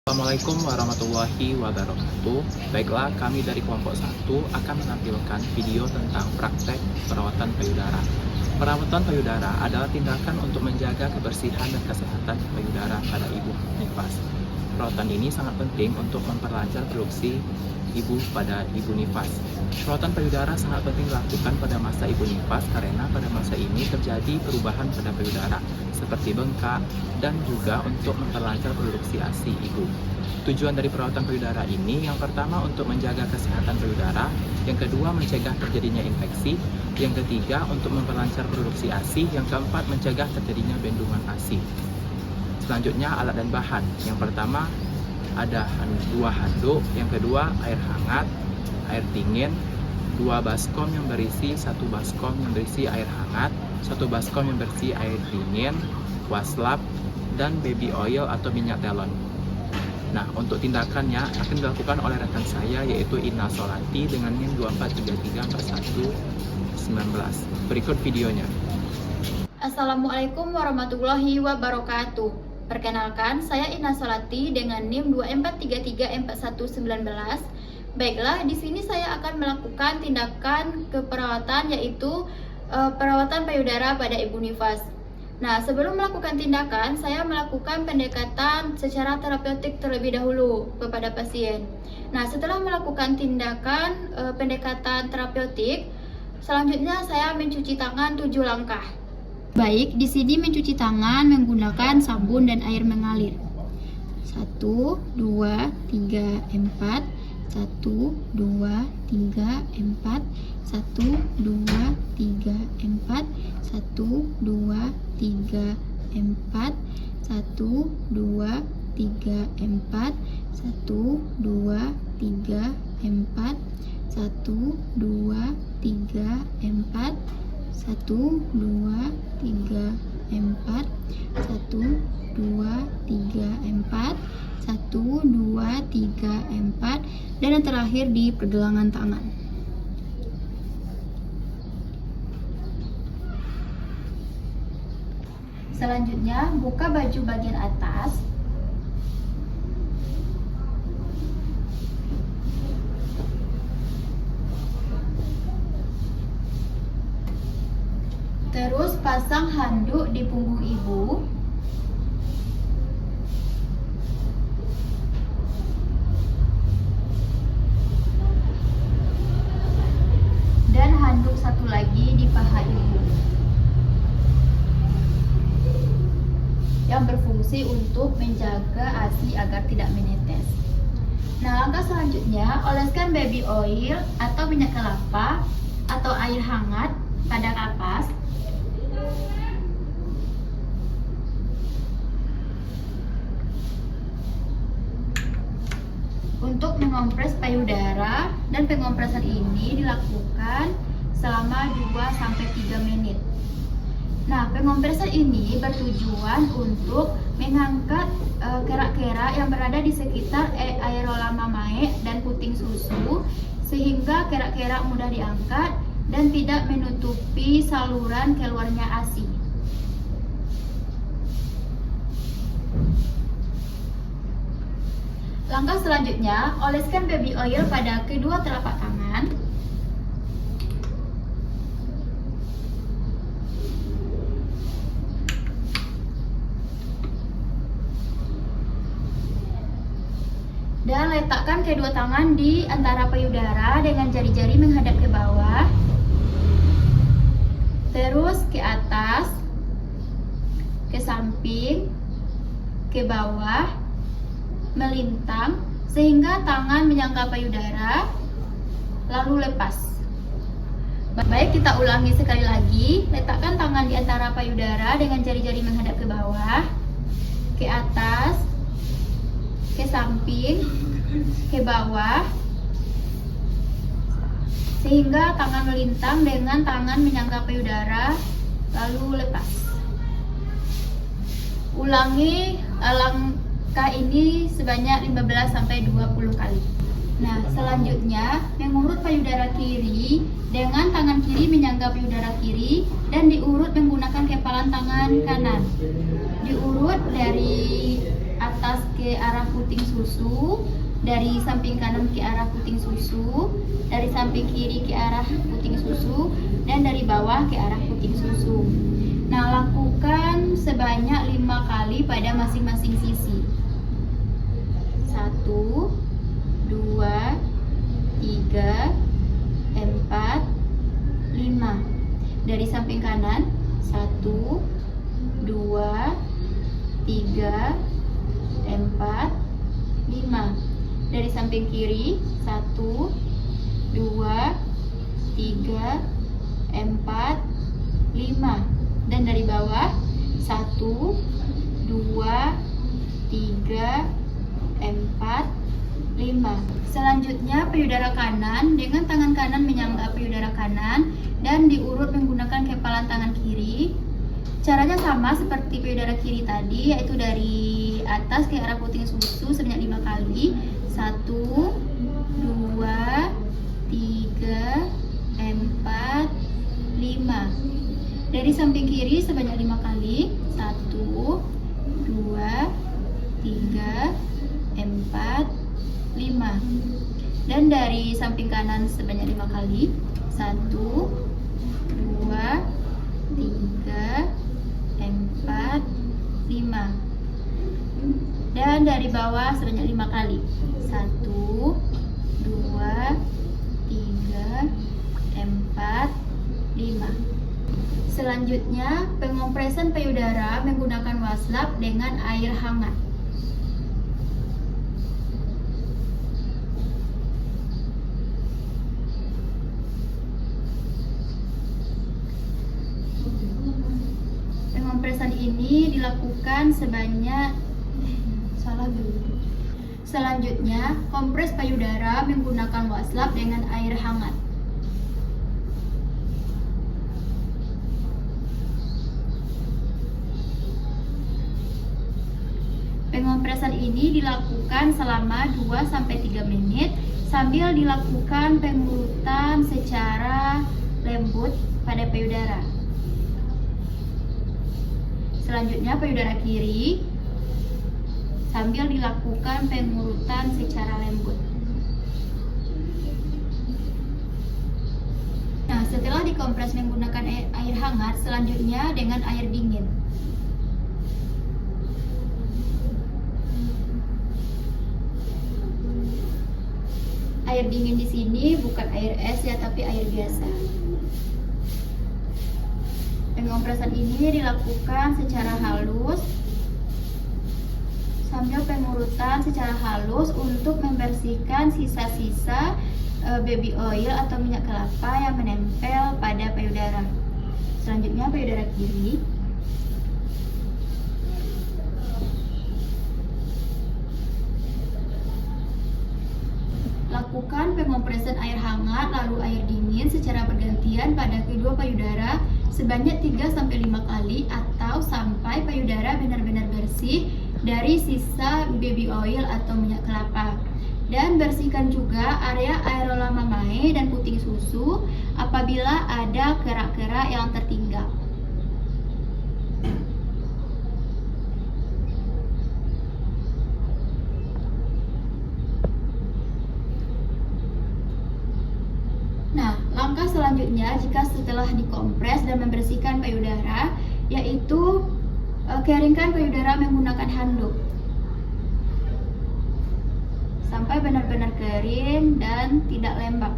Assalamualaikum warahmatullahi wabarakatuh. Baiklah, kami dari kelompok 1 akan menampilkan video tentang praktek perawatan payudara. Perawatan payudara adalah tindakan untuk menjaga kebersihan dan kesehatan payudara pada ibu nifas. Perawatan ini sangat penting untuk memperlancar produksi ibu pada ibu nifas. Perawatan payudara sangat penting dilakukan pada masa ibu nifas karena pada masa ini terjadi perubahan pada payudara seperti bengkak dan juga untuk memperlancar produksi ASI ibu. Tujuan dari perawatan payudara ini yang pertama untuk menjaga kesehatan payudara, yang kedua mencegah terjadinya infeksi, yang ketiga untuk memperlancar produksi ASI, yang keempat mencegah terjadinya bendungan ASI. Selanjutnya alat dan bahan. Yang pertama ada 2 handuk, yang kedua air hangat, air dingin, 2 baskom yang berisi 1 baskom yang berisi air hangat, 1 baskom yang berisi air dingin, waslap, dan baby oil atau minyak telon. Nah, untuk tindakannya akan dilakukan oleh rekan saya yaitu Ina Solati dengan NIM 24334119. Berikut videonya. Assalamualaikum warahmatullahi wabarakatuh. Perkenalkan, saya Ina Solati dengan NIM 24334119. Baiklah, di sini saya akan melakukan tindakan keperawatan yaitu perawatan payudara pada ibu nifas. Nah, sebelum melakukan tindakan, saya melakukan pendekatan secara terapeutik terlebih dahulu kepada pasien. Nah, setelah melakukan tindakan pendekatan terapeutik, selanjutnya saya mencuci tangan 7 langkah. Baik, di sini mencuci tangan menggunakan sabun dan air mengalir. 1, 2, 3, 4. 1, 2, 3, 4. 1, 2, 3, 4. 1, 2, 3, 4. 1, 2, 3, 4. 1, 2, 3, 4. 1, 2, 3, 4. 1, 2, 3, 4. 1, 2, 3, 4. 1, 2, 3, 4. Dan yang terakhir di pergelangan tangan. Selanjutnya, buka baju bagian atas. Terus pasang handuk di punggung ibu. Dan handuk satu lagi di paha ibu. Yang berfungsi untuk menjaga ASI agar tidak menetes. Nah, langkah selanjutnya, oleskan baby oil atau minyak kelapa atau air hangat pada kapas. Untuk mengompres payudara, dan pengompresan ini dilakukan selama 2-3 menit. Nah, pengompresan ini bertujuan untuk mengangkat kerak-kerak yang berada di sekitar areola mamae dan puting susu sehingga kerak-kerak mudah diangkat dan tidak menutupi saluran keluarnya ASI. Langkah selanjutnya, oleskan baby oil pada kedua telapak tangan. Dan letakkan kedua tangan di antara payudara dengan jari-jari menghadap ke bawah. Terus ke atas, ke samping, ke bawah, melintang sehingga tangan menyangga payudara, lalu lepas. Baik, kita ulangi sekali lagi. Letakkan tangan di antara payudara dengan jari-jari menghadap ke bawah, ke atas, ke samping, ke bawah, sehingga tangan melintang dengan tangan menyangga payudara, lalu lepas. Ulangi langkah ini sebanyak 15-20 kali. Nah, selanjutnya mengurut payudara kiri dengan tangan kiri menyangga payudara kiri dan diurut menggunakan kepalan tangan kanan. Diurut dari atas ke ke arah puting susu, dari samping kanan ke arah puting susu, dari samping kiri ke arah puting susu, dan dari bawah ke arah puting susu. Nah, lakukan sebanyak 5 kali pada masing-masing sisi. 1, 2, 3, 4, 5. Dari samping kanan 1, 2, 3, 4, 5. Dari samping kiri 1, 2, 3, 4, 5. Dan dari bawah 1, 2, 3, 4, 5. Selanjutnya payudara kanan, dengan tangan kanan menyangga payudara kanan dan diurut menggunakan kepalan tangan kiri. Caranya sama seperti payudara kiri tadi, yaitu dari atas ke arah puting susu sebanyak 5 kali. 1, 2, 3, 4, 5. Dari samping kiri sebanyak 5 kali. 1, 2, 3, 4, 5. Dan dari samping kanan sebanyak 5 kali. 1, 2, 3, 4, 5. Dan dari bawah sebanyak 5 kali. 1, 2, 3, 4, 5. Selanjutnya, pengompresan payudara menggunakan waslap dengan air hangat. Pengompresan ini dilakukan Selanjutnya, kompres payudara menggunakan waslap dengan air hangat. Pengompresan ini dilakukan selama 2-3 menit sambil dilakukan pengurutan secara lembut pada payudara. Selanjutnya payudara kiri sambil dilakukan pengurutan secara lembut. Nah, setelah dikompres menggunakan air hangat, selanjutnya dengan air dingin. Air dingin di sini bukan air es ya, tapi air biasa. Pengompresan ini dilakukan secara halus sambil pengurutan secara halus untuk membersihkan sisa-sisa baby oil atau minyak kelapa yang menempel pada payudara. Selanjutnya payudara kiri. Lakukan pengompresan air hangat lalu air dingin secara bergantian pada kedua payudara sebanyak 3-5 kali atau sampai payudara benar-benar bersih dari sisa baby oil atau minyak kelapa. Dan bersihkan juga area areola mamae dan puting susu apabila ada kerak-kerak yang tertinggal. Nah, langkah selanjutnya jika setelah dikompres dan membersihkan payudara, yaitu keringkan payudara menggunakan handuk sampai benar-benar kering dan tidak lembab.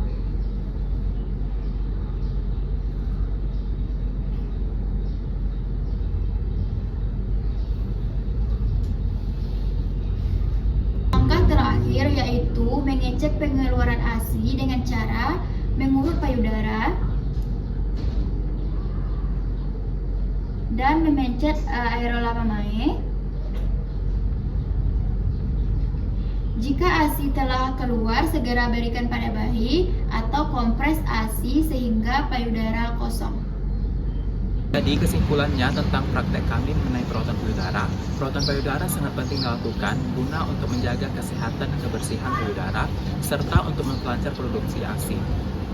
Langkah terakhir yaitu mengecek pengeluaran ASI dengan cara mengurut payudara dan memencet areola mamae. Jika ASI telah keluar, segera berikan pada bayi atau kompres ASI sehingga payudara kosong. Jadi kesimpulannya tentang praktek kami mengenai perawatan payudara sangat penting dilakukan guna untuk menjaga kesehatan dan kebersihan payudara serta untuk memperlancar produksi ASI.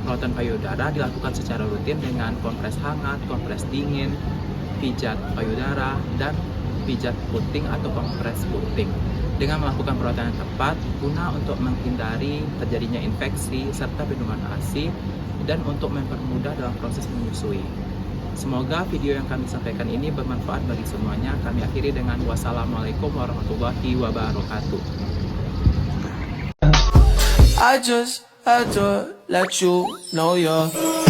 Perawatan payudara dilakukan secara rutin dengan kompres hangat, kompres dingin, pijat payudara, dan pijat puting atau kompres puting. dengan melakukan perawatan yang tepat guna untuk menghindari terjadinya infeksi serta perlindungan ASI dan untuk mempermudah dalam proses menyusui. Semoga video yang kami sampaikan ini bermanfaat bagi semuanya. Kami akhiri dengan wassalamualaikum warahmatullahi wabarakatuh. I just had to let you know you're